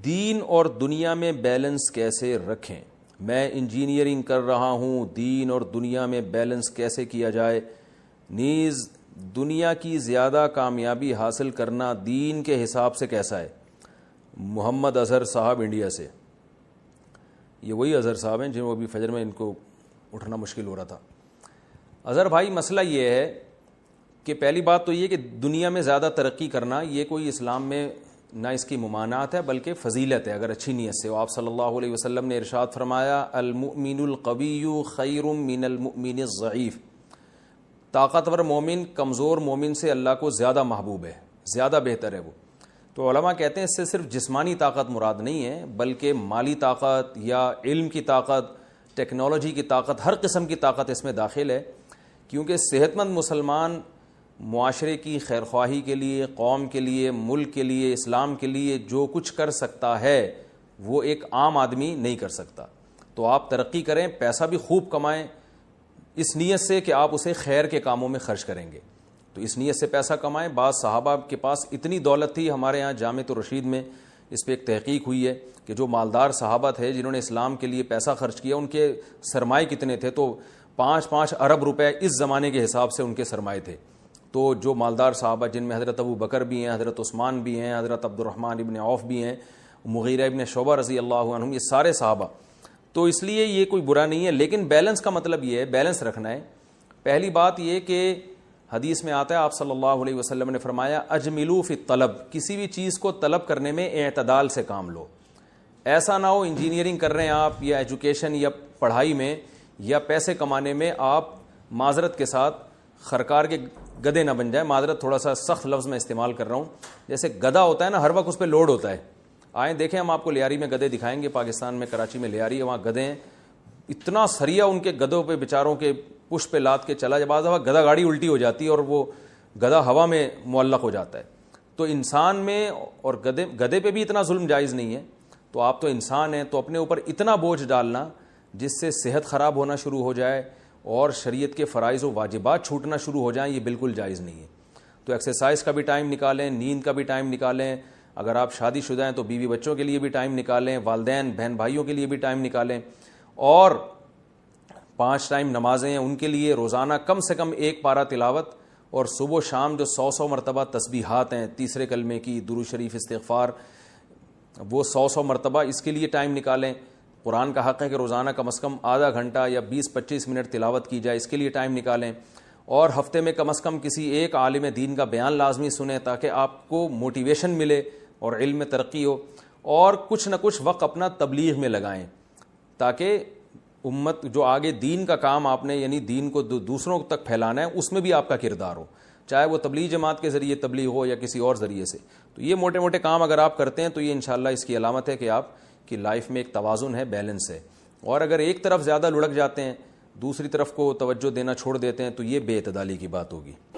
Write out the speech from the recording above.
دین اور دنیا میں بیلنس کیسے رکھیں؟ میں انجینئرنگ کر رہا ہوں، دین اور دنیا میں بیلنس کیسے کیا جائے؟ نیز دنیا کی زیادہ کامیابی حاصل کرنا دین کے حساب سے کیسا ہے؟ محمد اظہر صاحب انڈیا سے۔ یہ وہی اظہر صاحب ہیں جن کو ابھی فجر میں ان کو اٹھنا مشکل ہو رہا تھا۔ اظہر بھائی، مسئلہ یہ ہے کہ پہلی بات تو یہ کہ دنیا میں زیادہ ترقی کرنا یہ کوئی اسلام میں نہ اس کی ممانعت ہے بلکہ فضیلت ہے اگر اچھی نیت سے ہو۔ آپ صلی اللہ علیہ وسلم نے ارشاد فرمایا، المؤمن القوی خیر من المؤمن الضعیف۔ طاقتور مومن کمزور مومن سے اللہ کو زیادہ محبوب ہے، زیادہ بہتر ہے وہ۔ تو علماء کہتے ہیں اس سے صرف جسمانی طاقت مراد نہیں ہے بلکہ مالی طاقت یا علم کی طاقت، ٹیکنالوجی کی طاقت، ہر قسم کی طاقت اس میں داخل ہے، کیونکہ صحت مند مسلمان معاشرے کی خیرخواہی کے لیے، قوم کے لیے، ملک کے لیے، اسلام کے لیے جو کچھ کر سکتا ہے وہ ایک عام آدمی نہیں کر سکتا۔ تو آپ ترقی کریں، پیسہ بھی خوب کمائیں اس نیت سے کہ آپ اسے خیر کے کاموں میں خرچ کریں گے، تو اس نیت سے پیسہ کمائیں۔ بعض صحابہ کے پاس اتنی دولت تھی، ہمارے ہاں جامع الرشید میں اس پہ ایک تحقیق ہوئی ہے کہ جو مالدار صحابہ تھے جنہوں نے اسلام کے لیے پیسہ خرچ کیا، ان کے سرمائے کتنے تھے؟ تو 5 ارب روپے اس زمانے کے حساب سے ان کے سرمائے تھے۔ تو جو مالدار صحابہ جن میں حضرت ابو بکر بھی ہیں، حضرت عثمان بھی ہیں، حضرت عبد الرحمن ابن عوف بھی ہیں، مغیرہ ابن شعبہ رضی اللہ عنہم، یہ سارے صحابہ۔ تو اس لیے یہ کوئی برا نہیں ہے، لیکن بیلنس کا مطلب یہ ہے، بیلنس رکھنا ہے۔ پہلی بات یہ کہ حدیث میں آتا ہے، آپ صلی اللہ علیہ وسلم نے فرمایا، اجملوا فی الطلب، کسی بھی چیز کو طلب کرنے میں اعتدال سے کام لو۔ ایسا نہ ہو انجینئرنگ کر رہے ہیں آپ یا ایجوکیشن یا پڑھائی میں یا پیسے کمانے میں آپ معذرت کے ساتھ خرکار کے گدھے نہ بن جائیں۔ معذرت تھوڑا سا سخت لفظ میں استعمال کر رہا ہوں، جیسے گدھا ہوتا ہے نا، ہر وقت اس پہ لوڈ ہوتا ہے۔ آئیں دیکھیں، ہم آپ کو لیاری میں گدھے دکھائیں گے، پاکستان میں کراچی میں لیاری ہے، وہاں گدھے ہیں، اتنا سریا ان کے گدھوں پہ بیچاروں کے پش پہ لاد کے چلا جائے، بعض دفعہ گدھا گاڑی الٹی ہو جاتی ہے اور وہ گدھا ہوا میں معلق ہو جاتا ہے۔ تو انسان میں اور گدھے پہ بھی اتنا ظلم جائز نہیں ہے۔ تو آپ تو انسان ہیں، تو اپنے اوپر اتنا بوجھ ڈالنا جس سے صحت خراب ہونا شروع ہو جائے اور شریعت کے فرائض و واجبات چھوٹنا شروع ہو جائیں، یہ بالکل جائز نہیں ہے۔ تو ایکسرسائز کا بھی ٹائم نکالیں، نیند کا بھی ٹائم نکالیں، اگر آپ شادی شدہ ہیں تو بیوی بچوں کے لیے بھی ٹائم نکالیں، والدین بہن بھائیوں کے لیے بھی ٹائم نکالیں، اور 5 ٹائم نمازیں ہیں ان کے لیے روزانہ کم سے کم 1 پارہ تلاوت، اور صبح و شام جو 100 مرتبہ تسبیحات ہیں، تیسرے کلمے کی، درود شریف، استغفار، وہ 100 مرتبہ اس کے لیے ٹائم نکالیں۔ قرآن کا حق ہے کہ روزانہ کم از کم آدھا گھنٹہ یا 20-25 منٹ تلاوت کی جائے، اس کے لیے ٹائم نکالیں، اور ہفتے میں کم از کم کسی ایک عالم دین کا بیان لازمی سنیں تاکہ آپ کو موٹیویشن ملے اور علم میں ترقی ہو، اور کچھ نہ کچھ وقت اپنا تبلیغ میں لگائیں تاکہ امت جو آگے دین کا کام آپ نے یعنی دین کو دوسروں تک پھیلانا ہے اس میں بھی آپ کا کردار ہو، چاہے وہ تبلیغ جماعت کے ذریعے تبلیغ ہو یا کسی اور ذریعے سے۔ تو یہ موٹے موٹے کام اگر آپ کرتے ہیں تو یہ انشاءاللہ اس کی علامت ہے کہ آپ کی لائف میں ایک توازن ہے، بیلنس ہے۔ اور اگر ایک طرف زیادہ لڑک جاتے ہیں، دوسری طرف کو توجہ دینا چھوڑ دیتے ہیں، تو یہ بے اعتدالی کی بات ہوگی۔